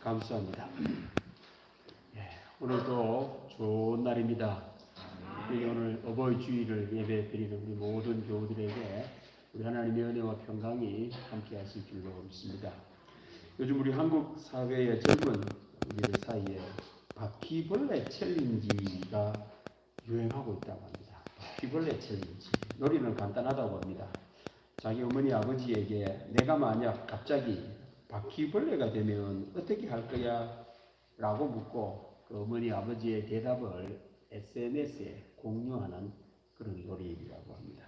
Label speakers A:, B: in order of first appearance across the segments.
A: 감사합니다. 오늘도 좋은 날입니다. 오늘 어버이 주일을 예배 드리는 우리 모든 교우들에게 우리 하나님의 은혜와 평강이 함께 하실 줄로 믿습니다. 요즘 우리 한국 사회의 젊은 우리들 사이에 바퀴벌레 챌린지가 유행하고 있다고 합니다. 바퀴벌레 챌린지. 놀이는 간단하다고 합니다. 자기 어머니 아버지에게 내가 만약 갑자기 바퀴벌레가 되면 어떻게 할 거야? 라고 묻고 그 어머니 아버지의 대답을 SNS에 공유하는 그런 놀이라고 합니다.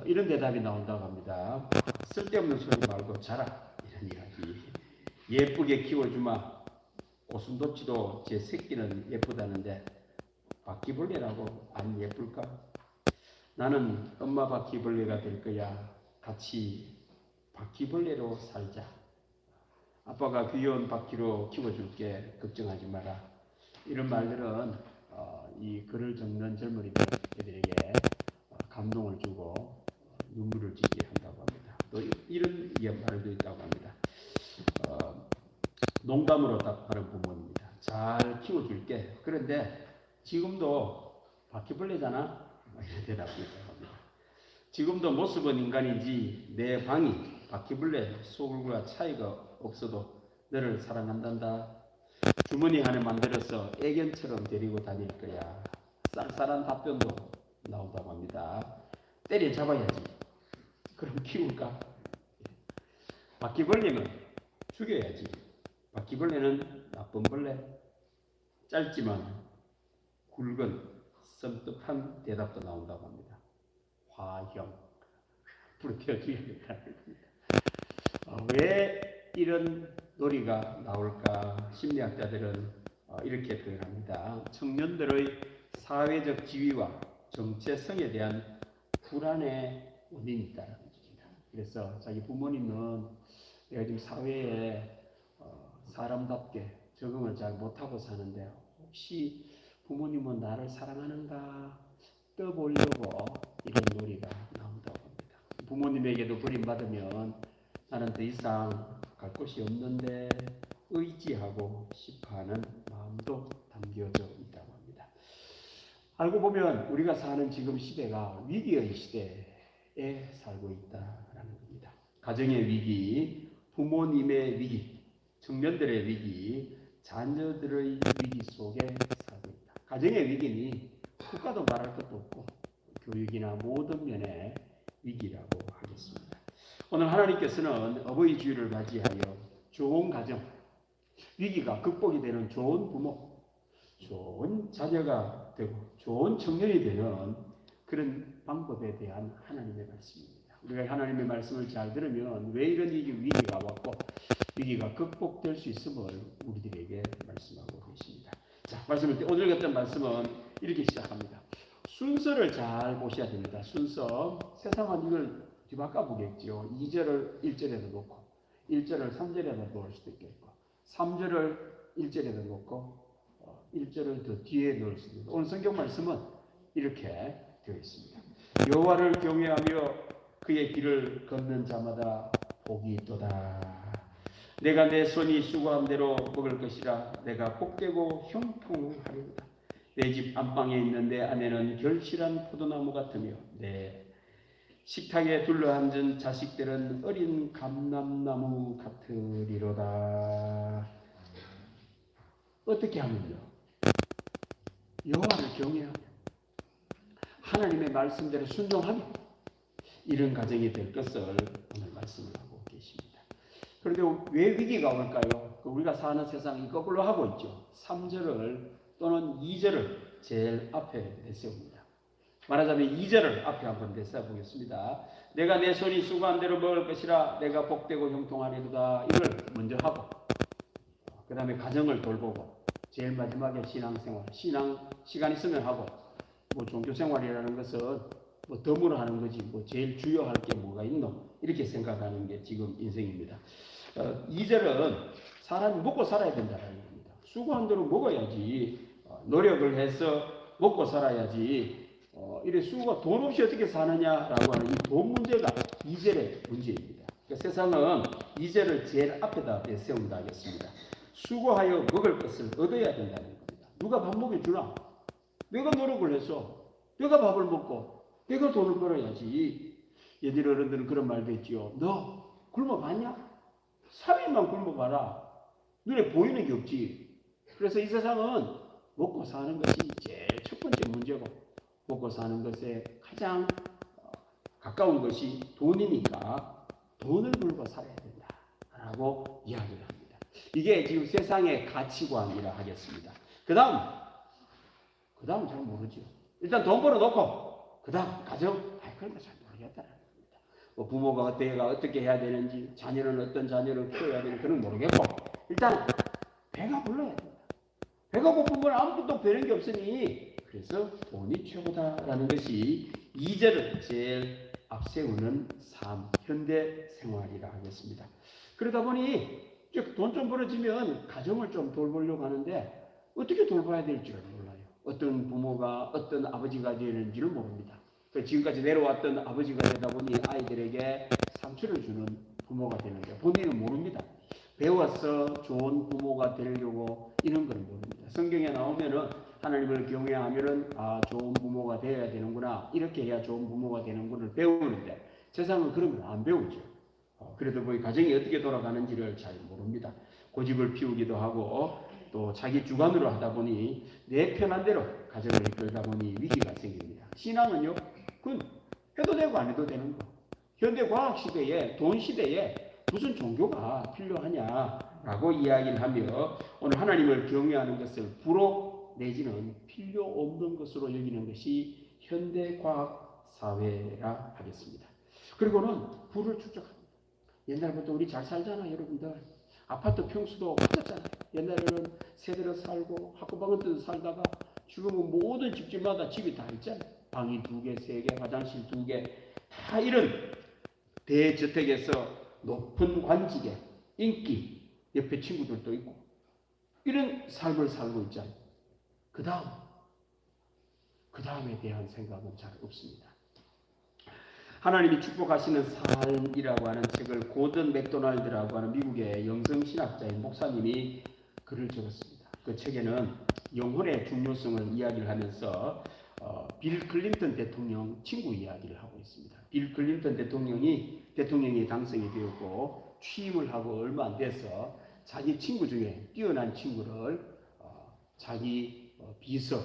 A: 이런 대답이 나온다고 합니다. 쓸데없는 소리 말고 자라. 이런 이야기. 예쁘게 키워주마. 고슴도치도 제 새끼는 예쁘다는데 바퀴벌레라고 안 예쁠까? 나는 엄마 바퀴벌레가 될 거야. 같이 바퀴벌레로 살자. 아빠가 귀여운 바퀴로 키워줄게. 걱정하지 마라. 이런 말들은 이 글을 적는 젊은이들에게 감동을 주고 눈물을 짓게 한다고 합니다. 또 이런 말도 있다고 합니다. 농담으로 답하는 부모입니다. 잘 키워줄게. 그런데 지금도 바퀴벌레잖아. 이런 대답이 있다고 합니다. 지금도 모습은 인간이지 내 방이 바퀴벌레 속과 차이가 없어도 너를 사랑한단다. 주머니 하나 만들어서 애견처럼 데리고 다닐 거야. 쌀쌀한 답변도 나온다고 합니다. 때려잡아야지. 그럼 키울까? 바퀴벌레는 죽여야지. 바퀴벌레는 나쁜 벌레. 짧지만 굵은 섬뜩한 대답도 나온다고 합니다. 화형. 불태워 죽여야겠다는 겁니다. 왜 이런 놀이가 나올까? 심리학자들은 이렇게 표현합니다. 청년들의 사회적 지위와 정체성에 대한 불안의 원인이 있다는 것입니다. 그래서 자기 부모님은 내가 지금 사회에 사람답게 적응을 잘 못하고 사는데 혹시 부모님은 나를 사랑하는가 떠보려고 이런 놀이가 나온다고 합니다. 부모님에게도 버림받으면 나는 더 이상 갈 곳이 없는데 의지하고 싶어하는 마음도 담겨져 있다고 합니다. 알고 보면 우리가 사는 지금 시대가 위기의 시대에 살고 있다라는 겁니다. 가정의 위기, 부모님의 위기, 청년들의 위기, 자녀들의 위기 속에 살고 있다. 가정의 위기니 국가도 말할 것도 없고 교육이나 모든 면의 위기라고 하겠습니다. 오늘 하나님께서는 어버이 주일을 맞이하여 좋은 가정, 위기가 극복이 되는 좋은 부모, 좋은 자녀가 되고 좋은 청년이 되는 그런 방법에 대한 하나님의 말씀입니다. 우리가 하나님의 말씀을 잘 들으면 왜 이런 위기가 왔고 위기가 극복될 수 있음을 우리들에게 말씀하고 계십니다. 자, 오늘 같은 말씀은 이렇게 시작합니다. 순서를 잘 보셔야 됩니다. 순서. 세상은 이걸 뒤바꿔보겠죠. 2절을 1절에다 놓고 1절을 3절에다 놓을 수도 있겠고 3절을 1절에다 놓고 1절을 더 뒤에 넣을 수도 있고 오늘 성경 말씀은 이렇게 되어 있습니다. 여호와를 경외하며 그의 길을 걷는 자마다 복이 있도다. 내가 내 손이 수고한 대로 먹을 것이라. 내가 복되고 형통하리로다. 내 집 안방에 있는 내 아내는 결실한 포도나무 같으며 내 식탁에 둘러앉은 자식들은 어린 감람나무 같으리로다. 어떻게 하면요? 여호와를 경외하며 하나님의 말씀대로 순종하며 이런 가정이 될 것을 오늘 말씀을 하고 계십니다. 그런데 왜 위기가 올까요? 우리가 사는 세상이 거꾸로 하고 있죠. 3절을 또는 2절을 제일 앞에 내세웁니다. 말하자면 2절을 앞에 한번 내세워 보겠습니다. 내가 내 손이 수고한 대로 먹을 것이라. 내가 복되고 형통하리로다. 이걸 먼저 하고 그 다음에 가정을 돌보고 제일 마지막에 신앙생활, 신앙 시간 있으면 하고 종교생활이라는 것은 덤으로 하는 거지 제일 주요할 게 뭐가 있노? 이렇게 생각하는 게 지금 인생입니다. 2절은 사람이 먹고 살아야 된다는 겁니다. 수고한 대로 먹어야지. 노력을 해서 먹고 살아야지. 이래 수고가 돈 없이 어떻게 사느냐라고 하는 이 돈 문제가 2절의 문제입니다. 그러니까 세상은 2절을 제일 앞에다 세운다 하겠습니다. 수고하여 먹을 것을 얻어야 된다는 겁니다. 누가 밥 먹여주나? 내가 노력을 해서 내가 밥을 먹고 내가 돈을 벌어야지. 옛날 어른들은 그런 말도 했지요. 너 굶어봤냐? 3일만 굶어봐라. 눈에 보이는 게 없지. 그래서 이 세상은 먹고 사는 것이 제일 첫 번째 문제고, 먹고 사는 것에 가장 가까운 것이 돈이니까 돈을 벌고 살아야 된다라고 이야기를 합니다. 이게 지금 세상의 가치관이라 하겠습니다. 그 다음 잘 모르죠. 일단 돈 벌어놓고 그 다음 가정, 그런 거 잘 모르겠다라는 겁니다. 뭐 부모가 어떻게 해야 되는지, 자녀는 어떤 자녀를 키워야 되는지 그런 거 모르겠고, 일단 배가 불러야 된다. 배가 고프면 아무것도 되는 게 없으니, 그래서 돈이 최고다라는 것이 2절을 제일 앞세우는 삶, 현대 생활이라 하겠습니다. 그러다 보니 돈 좀 벌어지면 가정을 좀 돌보려고 하는데 어떻게 돌봐야 될지를 몰라요. 어떤 부모가 어떤 아버지가 되는지를 모릅니다. 지금까지 내려왔던 아버지가 되다 보니 아이들에게 상처를 주는 부모가 되는데 본인은 모릅니다. 배워서 좋은 부모가 되려고 이런 걸 모릅니다. 성경에 나오면은 하나님을 경외하면은 좋은 부모가 되어야 되는구나, 이렇게 해야 좋은 부모가 되는구나 배우는데 세상은 그런 걸 안 배우죠. 그래도 뭐 가정이 어떻게 돌아가는지를 잘 모릅니다. 고집을 피우기도 하고 또 자기 주관으로 하다 보니 내 편한 대로 가정을 이끌다 보니 위기가 생깁니다. 신앙은요, 그건 해도 되고 안 해도 되는 거. 현대 과학 시대에, 돈 시대에 무슨 종교가 필요하냐라고 이야기를 하며 오늘 하나님을 경외하는 것을 불호 내지는 필요 없는 것으로 여기는 것이 현대 과학 사회라 하겠습니다. 그리고는 부를 축적합니다. 옛날부터 우리 잘 살잖아, 여러분들. 아파트 평수도 커졌잖아요. 옛날에는 세대로 살고 학구방은 살다가 지금은 모든 집집마다 집이 다 있잖아요. 방이 2개, 3개, 화장실 2개, 다 이런 대저택에서 높은 관직에 인기, 옆에 친구들도 있고 이런 삶을 살고 있잖아요. 그 다음에 대한 생각은 잘 없습니다. 하나님이 축복하시는 삶이라고 하는 책을 고든 맥도날드라고 하는 미국의 영성신학자인 목사님이 글을 적었습니다. 그 책에는 영혼의 중요성을 이야기를 하면서 빌 클린턴 대통령 친구 이야기를 하고 있습니다. 빌 클린턴 대통령이 당선이 되었고 취임을 하고 얼마 안 돼서 자기 친구 중에 뛰어난 친구를 자기 비서,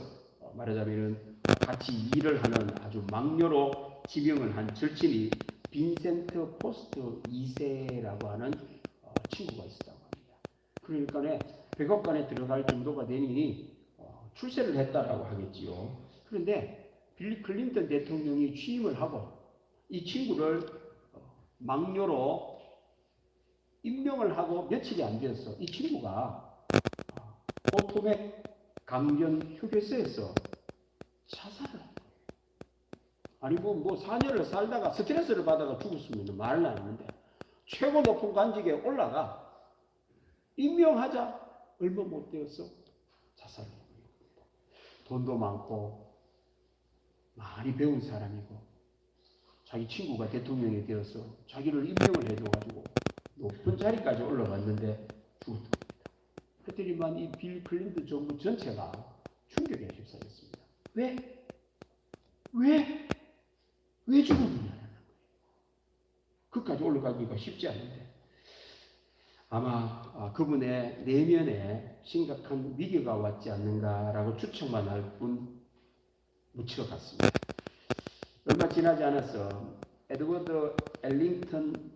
A: 말하자면 같이 일을 하는 아주 막녀로 지명을 한 절친이 빈센트 포스트 2세라고 하는 친구가 있었다고 합니다. 그러니까 백악관에 들어갈 정도가 되니 출세를 했다라고 하겠지요. 그런데 빌 클린턴 대통령이 취임을 하고 이 친구를 막녀로 임명을 하고 며칠이 안 되었어. 이 친구가 포토맥 강변 휴게소에서 자살을 한 거예요. 아니 뭐 4년을 살다가 스트레스를 받아가 죽었으면 말은 안 하는데 최고 높은 관직에 올라가 임명하자 얼마 못 되었어 자살을 한 겁니다. 돈도 많고 많이 배운 사람이고 자기 친구가 대통령이 되어서 자기를 임명을 해줘가지고 높은 자리까지 올라갔는데 죽었던 겁니다. 그랬더니만 이 빌 클린턴 정부 전체가 충격에 휩싸였습니다. 왜 죽었느냐는 거예요. 그까지 올라가기가 쉽지 않은데 아마 그분의 내면에 심각한 위기가 왔지 않는가라고 추측만 할 뿐 묻혀 갔습니다. 얼마 지나지 않아서 에드워드 엘링턴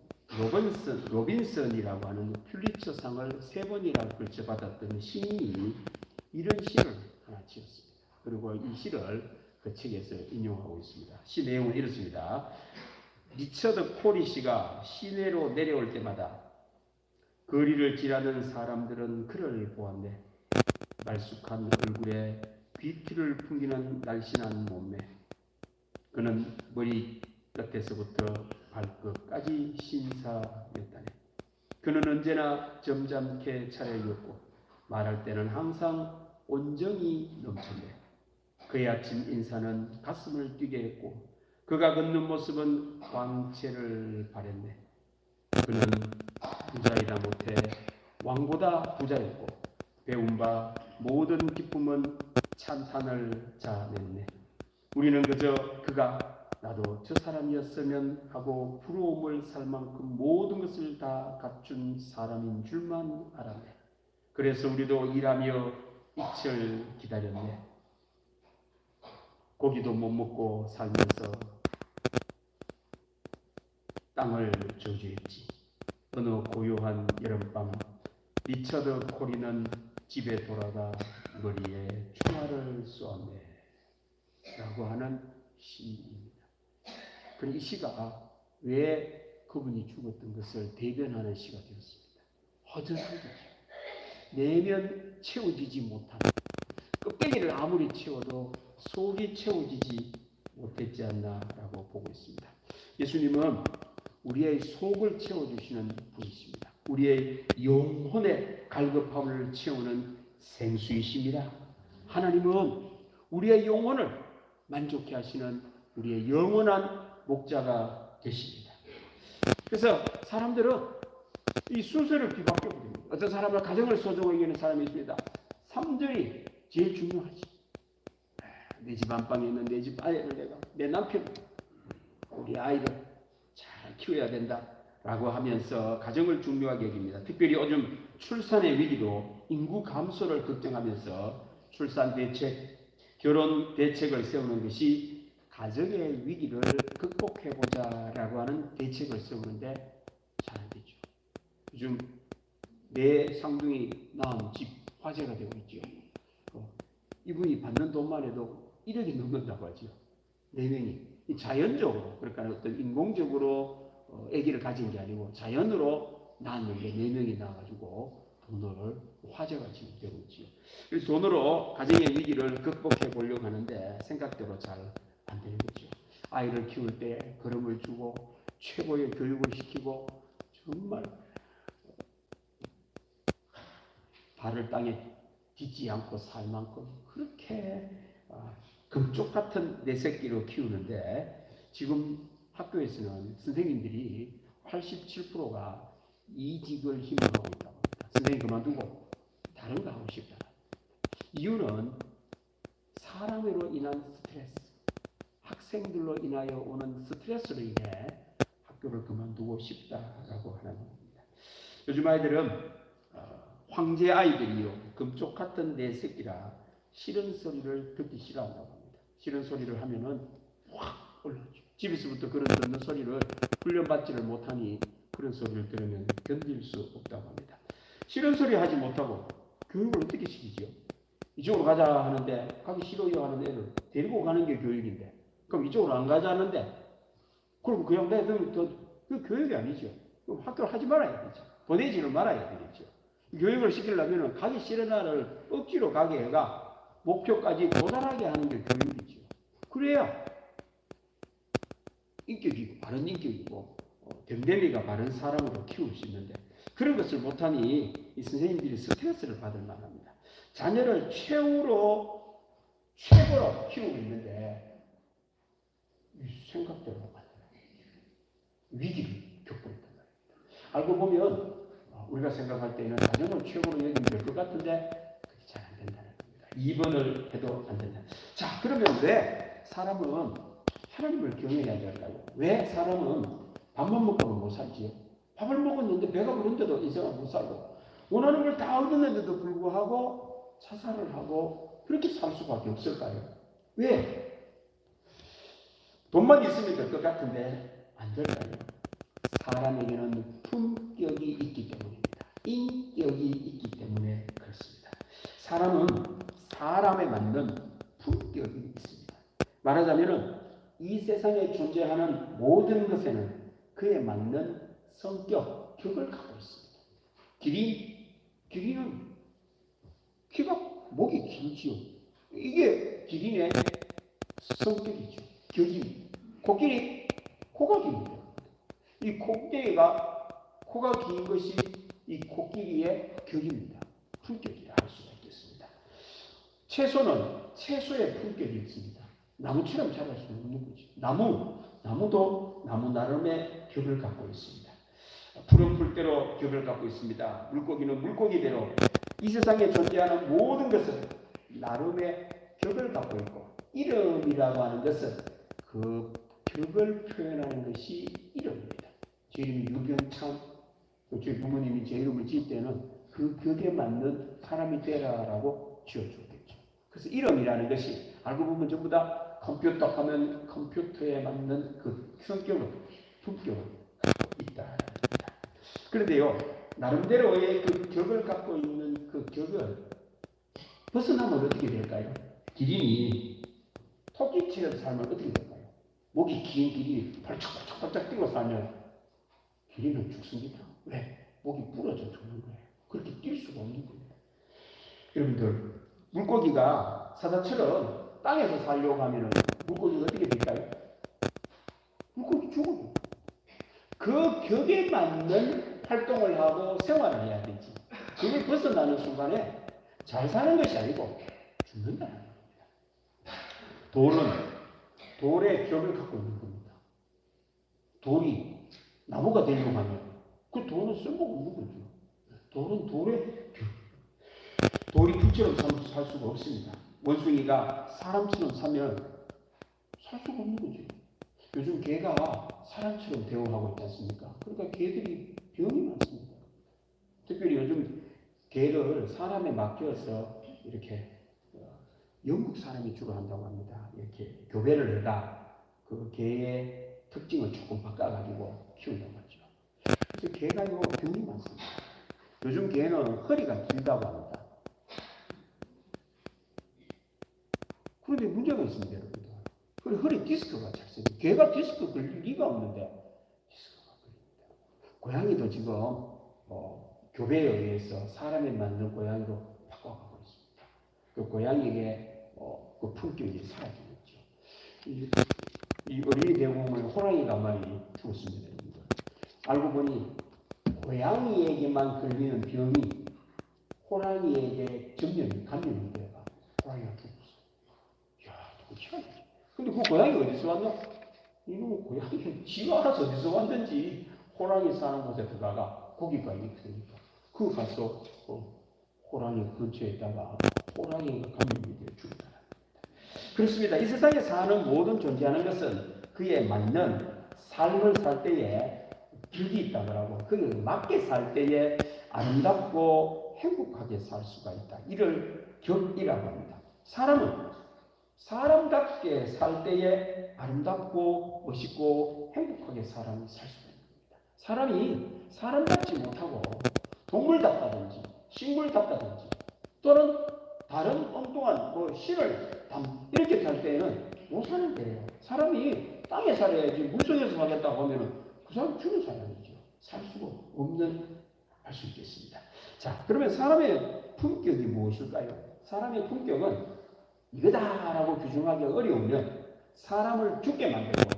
A: 로빈슨이라고 하는 퓰리처상을 3번이나 걸쳐 받았던 시인이 이런 시를 하나 지었습니다. 그리고 이 시를 그 책에서 인용하고 있습니다. 시 내용은 이렇습니다. 리처드 코리 씨가 시내로 내려올 때마다 거리를 지나는 사람들은 그를 보았네. 말쑥한 얼굴에 귀티를 풍기는 날씬한 몸매. 그는 머리 끝에서부터 발끝까지 신사였다네. 그는 언제나 점잖게 차려입었고 말할 때는 항상 온정이 넘쳤네. 그의 아침 인사는 가슴을 뛰게 했고 그가 걷는 모습은 광채를 발했네. 그는 부자이다 못해 왕보다 부자였고 배운 바 모든 기쁨은 찬탄을 자아냈네. 우리는 그저 그가 나도 저 사람이었으면 하고 부러움을 살 만큼 모든 것을 다 갖춘 사람인 줄만 알았네. 그래서 우리도 일하며 이철 기다렸네. 고기도 못 먹고 살면서 땅을 저주했지. 어느 고요한 여름밤 리처드 코리는 집에 돌아가 머리에 총알을 쏘았네 라고 하는 시입니다. 그럼 이 시가 왜 그분이 죽었던 것을 대변하는 시가 되었습니다. 허전한 거죠. 내면 채워지지 못하는, 껍데기를 아무리 채워도 속이 채워지지 못했지 않나라고 보고 있습니다. 예수님은 우리의 속을 채워주시는 분이십니다. 우리의 영혼의 갈급함을 채우는 생수이십니다. 하나님은 우리의 영혼을 만족케 하시는 우리의 영원한 목자가 되십니다. 그래서 사람들은 이 순서를 뒤바뀌어버립니다. 어떤 사람은 가정을 소중하게 여기는 사람이 있습니다. 3절이 제일 중요하지. 내 집 안방에 있는 내 집 아이를 내가, 내 남편, 우리 아이를 잘 키워야 된다 라고 하면서 가정을 중요하게 여깁니다. 특별히 요즘 출산의 위기로 인구 감소를 걱정하면서 출산 대책, 결혼 대책을 세우는 것이 가정의 위기를 극복해보자 라고 하는 대책을 세우는데 잘 안 되죠. 요즘 내 쌍둥이 낳은 집 화제가 되고 있죠. 이분이 받는 돈만 해도 1억이 넘는다고 하죠. 4명이. 자연적으로, 그러니까 어떤 인공적으로 아기를 가진 게 아니고 자연으로 낳았는데 4명이 나와가지고 돈을 화제가 지금 되고 있죠. 그래서 돈으로 가정의 위기를 극복해 보려고 하는데 생각대로 잘 안 되는 거죠. 아이를 키울 때 걸음을 주고 최고의 교육을 시키고 정말 발을 땅에 딛지 않고 살 만큼 그렇게 금쪽 같은 내 새끼로 키우는데 지금 학교에서는 선생님들이 87%가 이직을 희망하고 있다고 합니다. 선생님 그만두고 다른 거 하고 싶다. 이유는 사람으로 인한 스트레스, 학생들로 인하여 오는 스트레스로 인해 학교를 그만두고 싶다라고 하는 겁니다. 요즘 아이들은 황제 아이들이요 금쪽 같은 내 새끼라 싫은 소리를 듣기 싫어한다고 합니다. 싫은 소리를 하면은 확 올라오죠. 집에서부터 그런 듣는 소리를 훈련받지를 못하니 그런 소리를 들으면 견딜 수 없다고 합니다. 싫은 소리 하지 못하고 교육을 어떻게 시키죠? 이쪽으로 가자 하는데 가기 싫어요 하는 애를 데리고 가는 게 교육인데 그럼 이쪽으로 안 가자 하는데 그럼 그냥 내두면 그 교육이 아니죠. 그럼 학교를 하지 말아야 되죠. 보내지를 말아야 되겠죠. 교육을 시키려면 가기 싫은 애를 억지로 가게 해가 목표까지 도달하게 하는 게 교육이죠. 그래야 인격이고 바른 인격이고 됨됨이가 바른 사람으로 키울 수 있는데 그런 것을 못하니 이 선생님들이 스트레스를 받을 만합니다. 자녀를 최고로 키우고 있는데 생각대로 안 위기를 겪고 있단 말입니다. 알고 보면 우리가 생각할 때는 가정을 최고로 여기면 될 것 같은데 그게 잘 안 된다는 겁니다. 2번을 해도 안 된다. 자, 그러면 왜 사람은 하나님을 경외해야 된다고? 왜 사람은 밥만 먹고는 못 살지요? 밥을 먹었는데 배가 부른데도 인생을 못 살고 원하는 걸 다 얻었는데도 불구하고 자살을 하고 그렇게 살 수밖에 없을까요? 왜? 돈만 있으면 될 것 같은데 안 될까요? 사람에게는 품격이 있기 때문입니다. 인격이 있기 때문에 그렇습니다. 사람은 사람에 맞는 품격이 있습니다. 말하자면 이 세상에 존재하는 모든 것에는 그에 맞는 성격, 격을 갖고 있습니다. 기린은 목이 길지요. 이게 기린의 성격이죠. 격입니다. 코끼리, 코가 깁니다. 이 코가 긴 것이 이 코끼리의 격입니다. 품격이라 할 수가 있겠습니다. 채소는 채소의 품격이 있습니다. 나무처럼 자랄 수는 없는 거죠. 나무도 나무 나름의 격을 갖고 있습니다. 풀은 풀대로 격을 갖고 있습니다. 물고기는 물고기대로 이 세상에 존재하는 모든 것은 나름의 격을 갖고 있고, 이름이라고 하는 것은 그 격을 표현하는 것이 이름입니다. 제 이름이 유병참, 저희 부모님이 제 이름을 지을 때는 그 격에 맞는 사람이 되라라고 지어줬겠죠. 그래서 이름이라는 것이 알고 보면 전부 다 컴퓨터 하면 컴퓨터에 맞는 그 성격을, 품격을 갖고 있다. 그런데요, 나름대로의 그 격을 갖고 있는 그 격을 벗어나면 어떻게 될까요? 기린이 토끼처럼 살면 어떻게 될까요? 목이 긴 기린이 발짝발짝 뛰고 살면 기린은 죽습니다. 왜? 목이 부러져 죽는 거예요. 그렇게 뛸 수가 없는 겁니다. 여러분들, 물고기가 사자처럼 땅에서 살려고 하면 물고기가 어떻게 될까요? 물고기 죽어요. 그 격에 맞는 활동을 하고 생활을 해야 되지. 그걸 벗어나는 순간에 잘 사는 것이 아니고 죽는다는 겁니다. 돌은 돌의 격을 갖고 있는 겁니다. 돌이 나무가 되려고 하면 그 돌은 쓸모가 없는 거죠. 돌은 돌의 격. 돌이 풀처럼 살 수가 없습니다. 원숭이가 사람처럼 살면 살 수가 없는 거죠. 요즘 개가 사람처럼 대우하고 있지 않습니까? 그러니까 개들이 병이 많습니다. 특별히 요즘 개를 사람에 맡겨서 이렇게 영국 사람이 주로 한다고 합니다. 이렇게 교배를 해가 그 개의 특징을 조금 바꿔가지고 키운다고 하죠. 그래서 개가요 병이 많습니다. 요즘 개는 허리가 길다고 합니다. 그런데 문제가 있습니다, 여러분들. 허리 디스크가 작습니다. 개가 디스크 걸릴 리가 없는데 디스크가 걸립니다. 고양이도 지금 교배에 의해서 사람에 맞는 고양이로 바꿔가고 있습니다. 그 고양이에게 그 품격이 사라지겠죠. 이 어린이 대공원에 호랑이가 한 마리 죽었습니다, 여러분들. 알고 보니 고양이에게만 걸리는 병이 호랑이에게 감염이 돼가 호랑이가 죽었어. 이야, 너무 희한하지. 근데 그 고양이 어디서 왔나? 이놈의 고양이는 지가 알아서 어디서 왔는지 호랑이 사는 곳에 들어가가 고기가 있으니까 그 가서 호랑이 근처에 있다가 호랑이가 감염이 되어 죽었다. 그렇습니다. 이 세상에 사는 모든 존재하는 것은 그에 맞는 삶을 살 때에 격이 있다고 하고 그에 맞게 살 때에 아름답고 행복하게 살 수가 있다. 이를 격이라고 합니다. 사람은 사람답게 살 때에 아름답고 멋있고 행복하게 사람이 살 수가 있는 겁니다. 사람이 사람답지 못하고 동물답다든지 식물답다든지 또는 다른 엉뚱한 신을 이렇게 살 때에는 못 사는 거예요. 사람이 땅에 살아야지 물속에서 살겠다고 하면 그 사람 죽은 사람이죠. 살 수가 없는 할 수 있겠습니다. 자, 그러면 사람의 품격이 무엇일까요? 사람의 품격은 이거다라고 규정하기 어려우면 사람을 죽게 만들고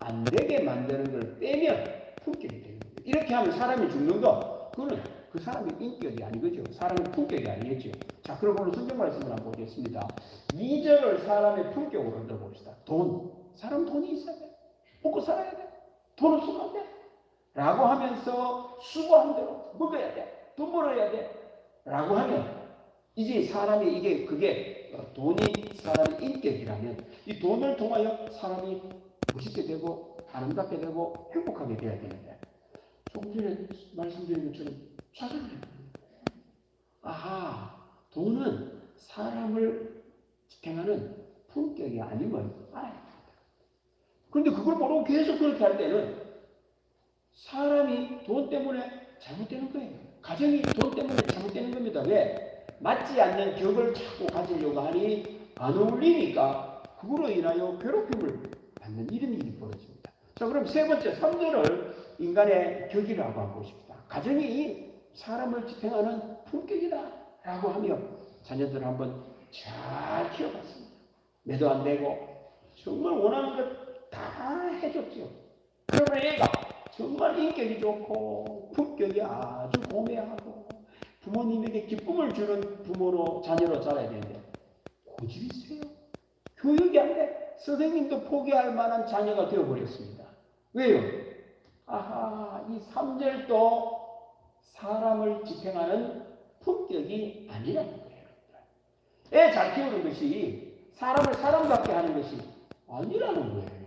A: 안 되게 만드는 걸 빼면 품격이 되는 거예요. 이렇게 하면 사람이 죽는 거, 그거는 그 사람의 인격이 아니거죠. 사람의 품격이 아니겠죠. 자, 그럼 오늘 성경 말씀을 한번 보겠습니다. 2절을 사람의 품격으로 얹어봅시다. 돈. 사람 돈이 있어야 돼. 먹고 살아야 돼. 돈 없으면 안 돼. 라고 하면서 수고한 대로 먹어야 돼. 돈 벌어야 돼. 라고 하면 이제 사람이 그게 돈이 사람의 인격이라면 이 돈을 통하여 사람이 멋있게 되고 아름답게 되고 행복하게 돼야 되는데 조금 전에 말씀드린 것처럼 좌절을 해요. 아하, 돈은 사람을 지탱하는 품격이 아님을 알아야 됩니다. 그런데 그걸 모르고 계속 그렇게 할 때는 사람이 돈 때문에 잘못되는 거예요. 가정이 돈 때문에 잘못되는 겁니다. 왜? 맞지 않는 격을 자꾸 가지려고 하니 안 어울리니까 그거로 인하여 괴롭힘을 받는 이런 일이 벌어집니다. 자, 그럼 세 번째 3절을 인간의 격이라고 하고 싶다. 가정이 사람을 지탱하는 품격이다 라고 하며 자녀들을 한번 잘 키워봤습니다. 매도 안 되고 정말 원하는 것 다 해줬죠. 그러면 얘가 정말 인격이 좋고 품격이 아주 고매하고 부모님에게 기쁨을 주는 부모로 자녀로 자라야 되는데 고집이 세요. 교육이 안 돼. 선생님도 포기할 만한 자녀가 되어버렸습니다. 왜요? 아하, 이 3절도 사람을 지탱하는 품격이 아니라는 거예요. 애 잘 키우는 것이 사람을 사람답게 하는 것이 아니라는 거예요.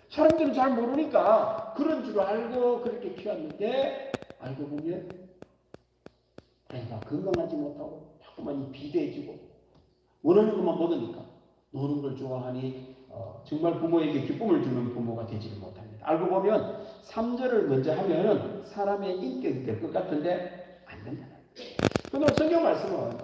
A: 사람들은 잘 모르니까 그런 줄 알고 그렇게 키웠는데 알고 보면 애가 건강하지 못하고 자꾸만 비대해지고 원하는 것만 먹으니까 노는 걸 좋아하니 정말 부모에게 기쁨을 주는 부모가 되지를 못합니다. 알고 보면 3절을 먼저 하면 사람의 인격이 될 것 같은데 안 된다는 거예요. 그러나 성경 말씀은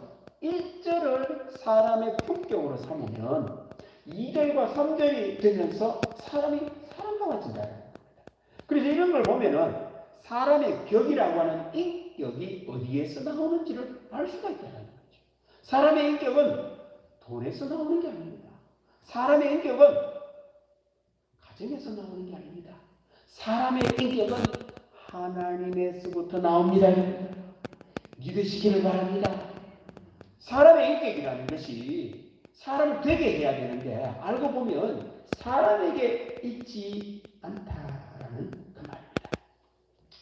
A: 1절을 사람의 품격으로 삼으면 2절과 3절이 되면서 사람이 사람다워진다는 겁니다. 그래서 이런 걸 보면은 사람의 격이라고 하는 인격이 어디에서 나오는지를 알 수가 있다는 거죠. 사람의 인격은 돈에서 나오는 게 아닙니다. 사람의 인격은 가정에서 나오는 게 아닙니다. 사람의 인격은 하나님에서부터 나옵니다. 믿으시기를 바랍니다. 사람의 인격이라는 것이 사람을 되게 해야 되는데 알고 보면 사람에게 있지 않다라는 그 말입니다.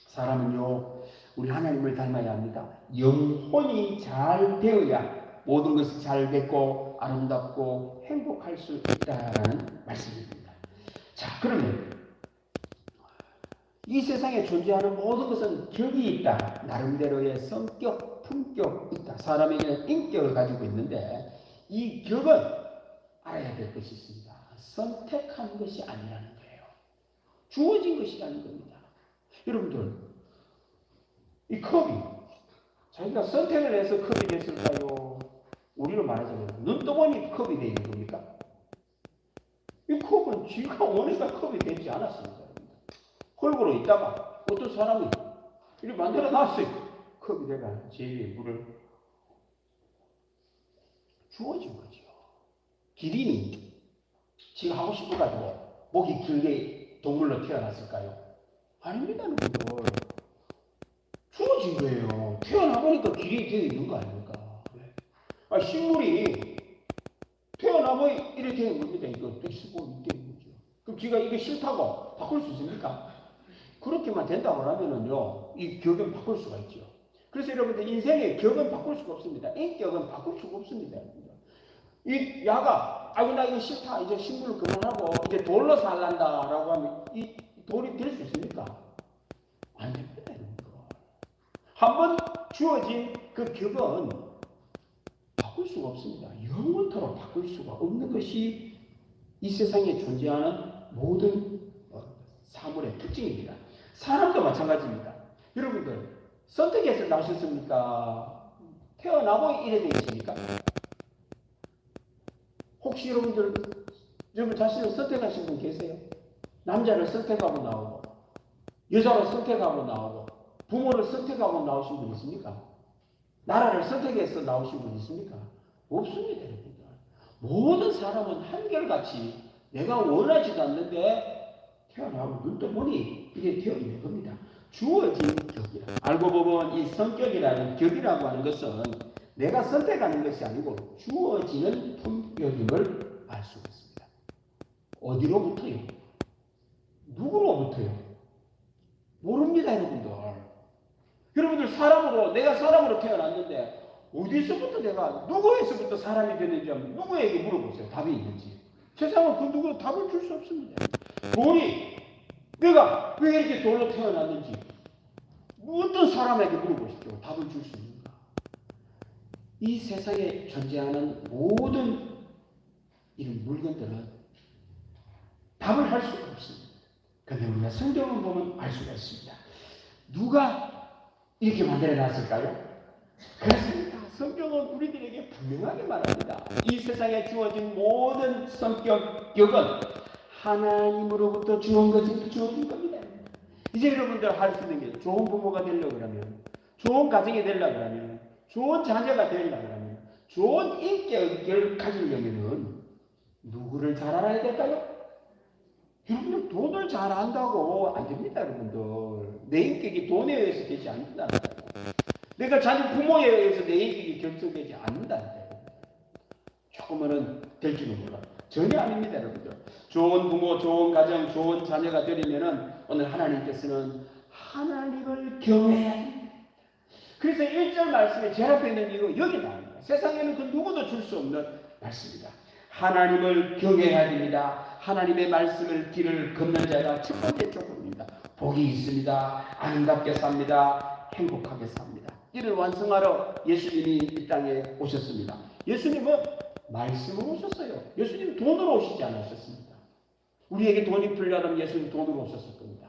A: 사람은요, 우리 하나님을 닮아야 합니다. 영혼이 잘 되어야 모든 것이 잘 됐고 아름답고 행복할 수 있다라는 말씀입니다. 자, 그러면 이 세상에 존재하는 모든 것은 격이 있다. 나름대로의 성격, 품격 있다. 사람에게는 인격을 가지고 있는데 이 격은 알아야 될 것이 있습니다. 선택한 것이 아니라는 거예요. 주어진 것이라는 겁니다. 여러분들, 이 컵이 자기가 선택을 해서 컵이 됐을까요? 우리는 말하자면 눈 떠보니 컵이 되는 겁니까? 이 컵은 지가 원해서 컵이 되지 않았습니다. 홀고로 있다가 어떤 사람이 이렇게 만들어 놨어요. 컵이 내가 제 위에 물을 주어진 거죠. 기린이 지가 하고 싶어가지고 목이 길게 동물로 태어났을까요? 아닙니다. 여러분들. 주어진 거예요. 태어나보니까 길이 되어 있는 거 아닙니까? 식물이 태어나면 이렇게 되는 겁니다. 이거 쓰고 이렇게 되는 거죠. 그럼 지가 이거 싫다고 바꿀 수 있습니까? 그렇게만 된다고 하면은요, 이 격은 바꿀 수가 있죠. 그래서 여러분들 인생의 격은 바꿀 수가 없습니다. 인격은 바꿀 수가 없습니다. 이 야가 아이고 나 이거 싫다 이제 식물을 그만하고 이제 돌로 살란다라고 하면 이 돌이 될 수 있습니까? 안 됩니다. 한번 주어진 그 격은 바꿀 수가 없습니다. 영원토록 바꿀 수가 없는 것이 이 세상에 존재하는 모든 사물의 특징입니다. 사람도 마찬가지입니다. 여러분들 선택해서 나셨습니까? 태어나고 이래 되십니까? 혹시 여러분들 자신을 선택하신 분 계세요? 남자를 선택하고 나오고 여자를 선택하고 나오고 부모를 선택하고 나오신 분 있습니까? 나라를 선택해서 나오신 분 있습니까? 없습니다. 여러분들. 모든 사람은 한결같이 내가 원하지도 않는데 태어나고 눈 떠보니 이게 되어 있는 겁니다. 주어진 격이라. 알고 보면 이 성격이라는 격이라고 하는 것은 내가 선택하는 것이 아니고 주어지는 품격임을 알 수가 있습니다. 어디로부터요? 누구로부터요? 모릅니다, 여러분들. 여러분들 내가 사람으로 태어났는데 어디서부터 내가 누구에서부터 사람이 되는지 한번 누구에게 물어보세요. 답이 있는지. 세상은 그 누구도 답을 줄 수 없습니다. 돌이 내가 왜 이렇게 돌로 태어났는지 어떤 사람에게 물어보십시오. 답을 줄 수 있는가? 이 세상에 존재하는 모든 이런 물건들은 답을 할 수가 없습니다. 그런데 우리가 성경을 보면 알 수가 있습니다. 누가 이렇게 만들어 놨을까요? 그렇습니다. 성경은 우리들에게 분명하게 말합니다. 이 세상에 주어진 모든 성격은 하나님으로부터 주어진 겁니다. 이제 여러분들 할 수 있는 게 좋은 부모가 되려고 그러면, 좋은 가정이 되려고 그러면, 좋은 자녀가 되려고 그러면, 좋은 인격을 가지려면 누구를 잘 알아야 될까요? 여러분들 돈을 잘 안다고 안 됩니다. 여러분들 내 인격이 돈에 의해서 되지 않는다. 내가 자녀 부모에 의해서 내 인격이 결정되지 않는다. 조금은 될지는 몰라. 전혀 아닙니다, 여러분들. 좋은 부모, 좋은 가정, 좋은 자녀가 되려면은 오늘 하나님께서는 하나님을 경외해야 됩니다. 그래서 1절 말씀에 제일 앞에 있는 이유 여기 나옵니다. 세상에는 그 누구도 줄 수 없는 말씀입니다. 하나님을 경외해야 됩니다. 하나님의 말씀을 길을 걷는 자가 첫 번째 조건입니다. 복이 있습니다. 아름답게 삽니다. 행복하게 삽니다. 이를 완성하러 예수님이 이 땅에 오셨습니다. 예수님은 말씀으로 오셨어요. 예수님은 돈으로 오시지 않으셨습니다. 우리에게 돈이 필요하다면 예수님 돈으로 오셨을 겁니다.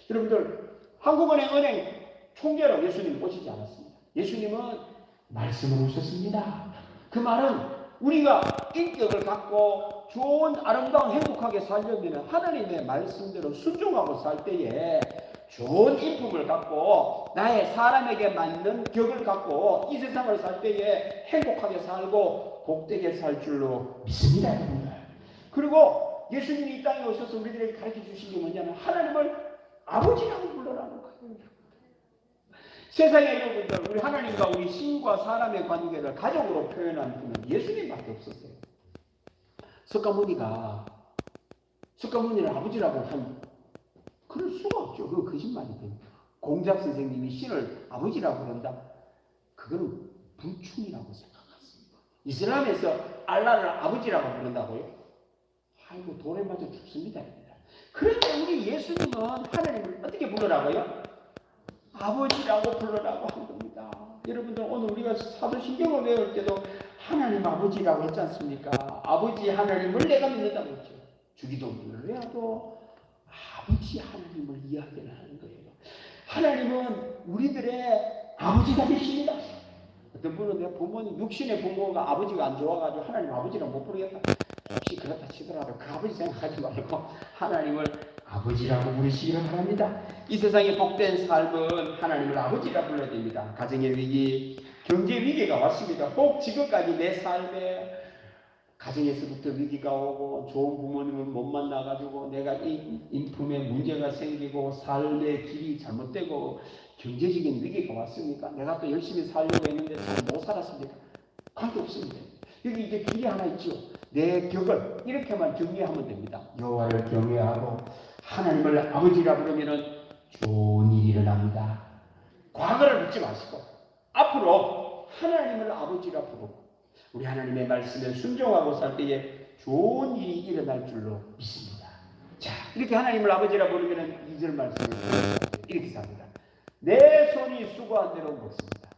A: 여러분들 한국은행 총재로 예수님 오시지 않았습니다. 예수님은 말씀으로 오셨습니다. 그 말은 우리가 인격을 갖고 좋은 아름다운 행복하게 살려면 하나님의 말씀대로 순종하고 살 때에 좋은 인품을 갖고 나의 사람에게 맞는 격을 갖고 이 세상을 살 때에 행복하게 살고 복되게 살 줄로 믿습니다. 여러분들. 그리고 예수님이 이 땅에 오셔서 우리들에게 가르쳐 주신 게 뭐냐면 하나님을 아버지라고 불러라는 거예요. 세상에 여러분들 우리 하나님과 우리 신과 사람의 관계를 가족으로 표현한 분은 예수님밖에 없었어요. 석가모니를 아버지라고 한 그럴 수가 없죠. 그거 거짓말이거든요. 공작 선생님이 신을 아버지라고 그런다. 그거는 불충이라고 생각했습니다. 이슬람에서 알라를 아버지라고 부른다고요? 아이고 돌에 맞아 죽습니다. 그런데 우리 예수님은 하나님을 어떻게 부르라고요? 아버지라고 부르라고 한 겁니다. 여러분들 오늘 우리가 사도신경을 외울 때도 하나님 아버지라고 했지 않습니까? 아버지 하나님을 내가 믿는다고 했죠. 주기도문을 외워도 아버지 하나님을 이야기를 하는 거예요. 하나님은 우리들의 아버지가 되십니다. 어떤 분은 내 부모님, 육신의 부모가 아버지가 안 좋아가지고 하나님 아버지라고 못 부르겠다. 혹시 그렇다 치더라도 그 아버지 생각하지 말고 하나님을 아버지라고 부르시기를 바랍니다. 이 세상의 복된 삶은 하나님을 아버지라 불러야 됩니다. 가정의 위기, 경제 위기가 왔습니다. 꼭 지금까지 내 삶에 가정에서부터 위기가 오고 좋은 부모님을 못 만나가지고 내가 이 인품에 문제가 생기고 삶의 길이 잘못되고 경제적인 위기가 왔습니까? 내가 또 열심히 살려고 했는데 잘 못 살았습니까? 관계없습니다. 여기 이제 길이 하나 있죠. 내 격을 이렇게만 정리하면 됩니다. 여호와를 경외하고 하나님을 아버지라 부르면 좋은 일이 일어납니다. 과거를 묻지 마시고 앞으로 하나님을 아버지라 부르고 우리 하나님의 말씀에 순종하고 살 때에 좋은 일이 일어날 줄로 믿습니다. 자, 이렇게 하나님을 아버지라 부르면 2절 말씀을 이렇게 삽니다. 내 손이 수고한 대로 먹습니다.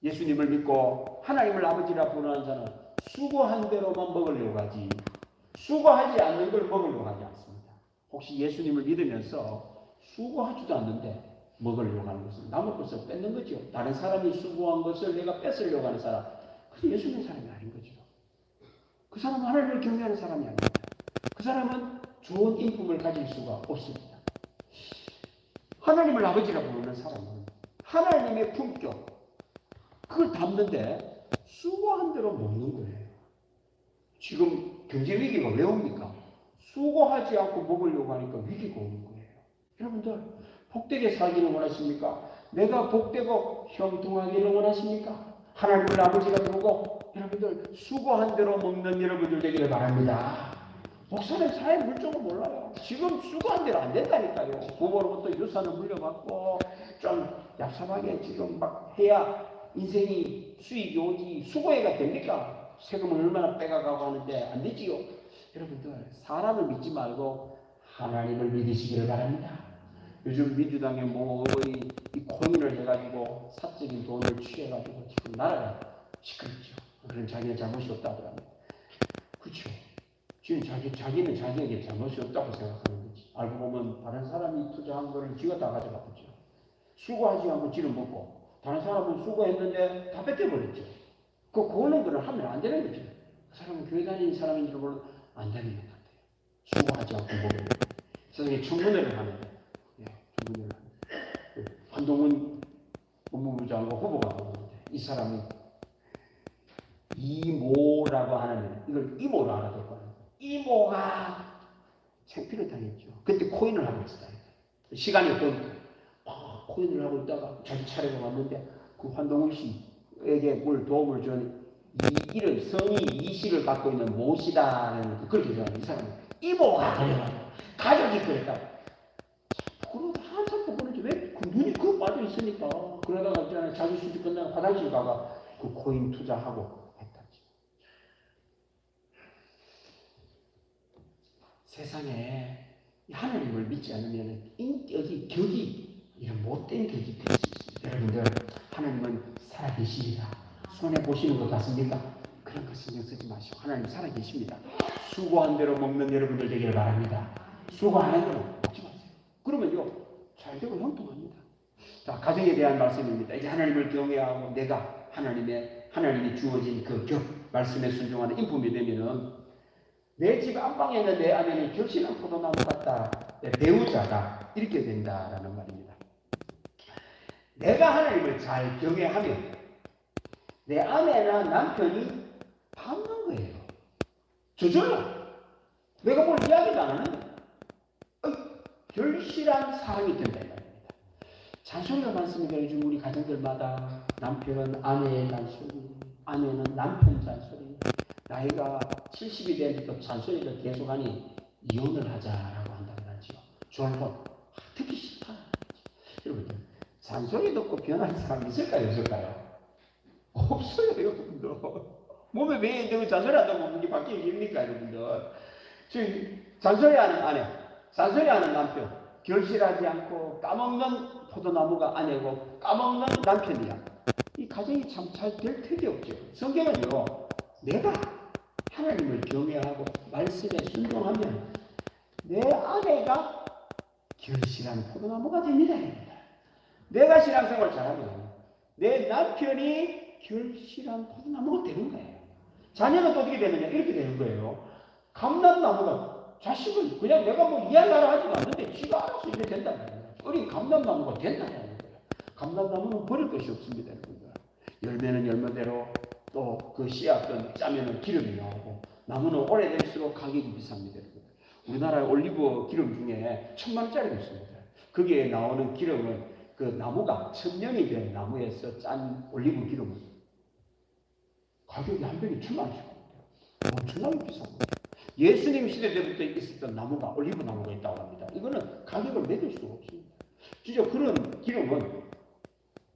A: 예수님을 믿고 하나님을 아버지라 부르는 자는 수고한 대로만 먹으려고 하지 수고하지 않는 걸 먹으려고 하지 않습니다. 혹시 예수님을 믿으면서 수고하지도 않는데 먹으려고 하는 것은 남의 것을 뺏는 거죠. 다른 사람이 수고한 것을 내가 뺏으려고 하는 사람, 그래서 예수님 사람이 아닌 거죠. 그 사람은 하나님을 경외하는 사람이 아닙니다. 그 사람은 좋은 인품을 가질 수가 없습니다. 하나님을 아버지라 부르는 사람은 하나님의 품격 그걸 담는데 수고한 대로 먹는 거예요. 지금 경제 위기가 왜 옵니까? 수고하지 않고 먹으려고 하니까 위기가 오는 거예요. 여러분들 복되게 살기를 원하십니까? 내가 복되고 형통하기를 원하십니까? 하나님을 아버지라 부르고 여러분들 수고한 대로 먹는 여러분들 되기를 바랍니다. 목사님 사회 물정은 몰라요. 지금 수고한 대로 안 된다니까요. 부모로부터 유산을 물려받고 좀 얍삽하게 지금 막 해야 인생이 수익이 오지 수고해가 됩니까? 세금을 얼마나 빼가가고 하는데 안 되지요. 여러분들 사람을 믿지 말고 하나님을 믿으시기를 바랍니다. 요즘 민주당의 이 코인을 해가지고 사적인 돈을 취해가지고 지금 나라가 시끄럽죠. 그럼 자기는 잘못이 없다고 합니다. 그렇죠. 지금 자기는 자기에게 잘못이 없다고 생각하는 거지. 알고 보면 다른 사람이 투자한 거를 지가 다 가져갔죠. 수고하지 않고 지를 먹고 다른 사람은 수고했는데 다 뺏겨버렸죠. 그런 거를 하면 안 되는 거죠. 그 사람은 교회 다니는 사람인 줄 모르고 안 다니는 것 같아요. 수고하지 않고 먹어요. 세상에 청문회를 하는데 청문회를 하는데 한동훈 법무부 장관 후보가 나오는데 이 사람이 이모라고 하는 이걸 이모로 알아볼 거예요. 이모가 창피를 당했죠. 그때 코인을 하고 있어요. 시간이 없으니까 코인을 하고 있다가 자기 차례가 왔는데 그 한동훈 씨에게 뭘 도움을 준 이 이름 성이 이시를 갖고 있는 못이다라는 그렇게 생각하는 이 사람은 이모가 그래요. 가족이 그랬다. 그러고 한참 부끄러지 왜? 그 눈이 그거 빠져 있으니까. 그러다가 있잖아요. 자기 수술 끝나고 화장실 가가 그 코인 투자하고 했다. 세상에 하나님을 믿지 않으면 여기 격이 이런 못된 격이 될 수 있습니다. 여러분들 하나님은 살아계십니다. 손에 보시는 것 같습니까? 그런 거 신경 쓰지 마시고 하나님 살아계십니다. 수고한 대로 먹는 여러분들 되기를 바랍니다. 수고 안 한 대로 먹지 마세요. 그러면요 잘 되고 형통합니다. 자, 가정에 대한 말씀입니다. 이제 하나님을 경외하고 내가 하나님이 주어진 그 말씀에 순종하는 인품이 되면은 내 집 안방에 있는 내 아내는 결실한 포도나무 같다. 내 배우자가 이렇게 된다라는 말입니다. 내가 하나님을 잘 경외하면 내 아내나 남편이 밟는 거예요. 저절로. 내가 뭘 이야기도 안 하는데 결실한 사람이 된다 이 말입니다. 잔소리가 많습니다. 요즘 우리 가정들마다 남편은 아내의 잔소리, 아내는 남편 잔소리. 나이가 70이 되니까 잔소리를 계속하니 이혼을 하자라고 한다고 하죠. 졸혼. 듣기 싫다. 여러분들 잔소리 듣고 변한 사람 있을까요? 없을까요? 없어요, 여러분들. 몸에 왜 내가 잔소리 한다고 몸이 바뀌겠습니까, 여러분들? 지금 잔소리하는 아내, 잔소리하는 남편, 결실하지 않고 까먹는 포도나무가 아내고 까먹는 남편이야. 이 가정이 참 잘 될 턱이 없죠. 성경은요, 내가 하나님을 경외하고 말씀에 순종하면 내 아내가 결실한 포도나무가 됩니다. 내가 신앙생활 잘하면 내 남편이 결실한 포도나무가 되는 거예요. 자녀는 또 어떻게 되느냐? 이렇게 되는 거예요. 감람나무가 자식을 그냥 내가 뭐 이해하라 하지도 않는데 지가 알아서 이래 된다는 거예요. 어린 감람나무가 된다는 거예요. 감람나무는 버릴 것이 없습니다. 여러분들. 열매는 열매대로 또 그 씨앗은 짜면은 기름이 나오고 나무는 오래될수록 가격이 비쌉니다. 여러분. 우리나라의 올리브 기름 중에 1,000만 원짜리도 있습니다. 거기에 나오는 기름은 그 나무가 1000년이 된 나무에서 짠 올리브 기름은 가격이 한 병에 1,000만 원씩 합니다. 엄청나게 비쌉니다. 예수님 시대 때부터 있었던 나무가 올리브 나무가 있다고 합니다. 이거는 가격을 매길 수가 없습니다. 진짜 그런 기름은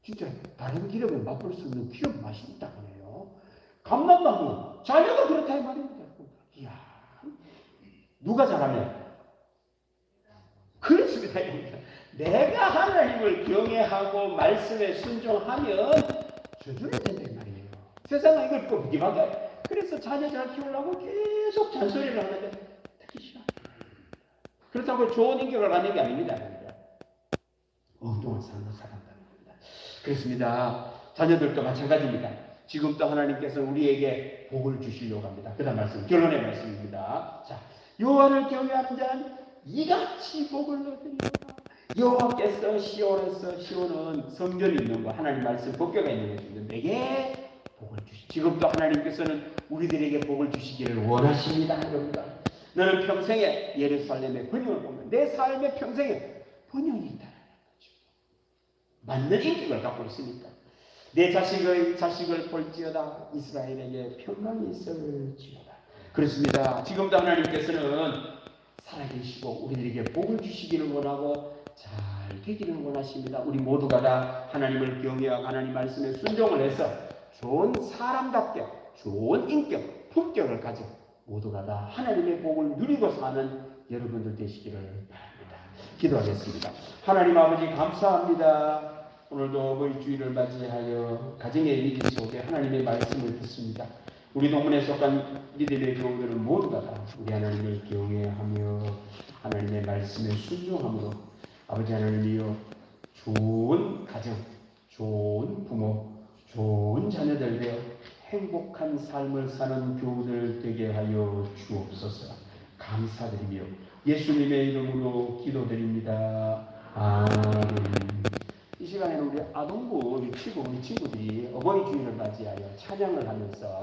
A: 진짜 다른 기름에 맛볼 수 없는 기름 맛이 있다고 해요. 감람나무 자녀가 그렇다 이 말입니다. 이야, 누가 잘하면 그렇습니다. 내가 하나님을 경외하고 말씀에 순종하면 저절로 된다 이 말이에요. 세상은 이걸 꼭 무기하게. 그래서 자녀 잘 키우려고 계속 잔소리를 하는데 듣기 싫어. 그렇다고 좋은 인격을 갖는 게 아닙니다. 엉뚱한 삶을 살아간다는 겁니다. 그렇습니다. 자녀들도 마찬가지입니다. 지금도 하나님께서 우리에게 복을 주시려고 합니다. 그 다음 말씀, 결론의 말씀입니다. 자, 여호와를 경외하는 자는 이같이 복을 얻으리라. 여호와께서 시온은 성전이 있는 거, 하나님 말씀 법궤가 있는 것입니다. 내게 복을 주시. 지금도 하나님께서는 우리들에게 복을 주시기를 원하십니다. 여러분들. 너는 평생에 예루살렘의 번영을 보면 내 삶의 평생에 번영이 있다는 거죠. 맞는 인격을 갖고 있으니까. 내 자식을 볼지어다 이스라엘에게 평강이 있을지어다. 그렇습니다. 지금도 하나님께서는 살아계시고 우리들에게 복을 주시기를 원하고 잘 되기를 원하십니다. 우리 모두가 다 하나님을 경외하고 하나님 말씀에 순종을 해서 좋은 사람답게 좋은 인격, 품격을 가지고 모두가 다 하나님의 복을 누리고 사는 여러분들 되시기를 바랍니다. 기도하겠습니다. 하나님 아버지 감사합니다. 오늘도 어버이 주일을 맞이하여 가정의 위기 속에 하나님의 말씀을 듣습니다. 우리 동문에 속한 믿음의 교우들은 모두가 다 우리 하나님을 경외하며 하나님의 말씀에 순종함으로 아버지 하나님이여 좋은 가정, 좋은 부모, 좋은 자녀들 되어 행복한 삶을 사는 교우들 되게 하여 주옵소서. 감사드리며 예수님의 이름으로 기도드립니다. 아멘. 이 시간에는 우리 아동부 유치부 우리 친구들이 어버이 주일을 맞이하여 찬양을 하면서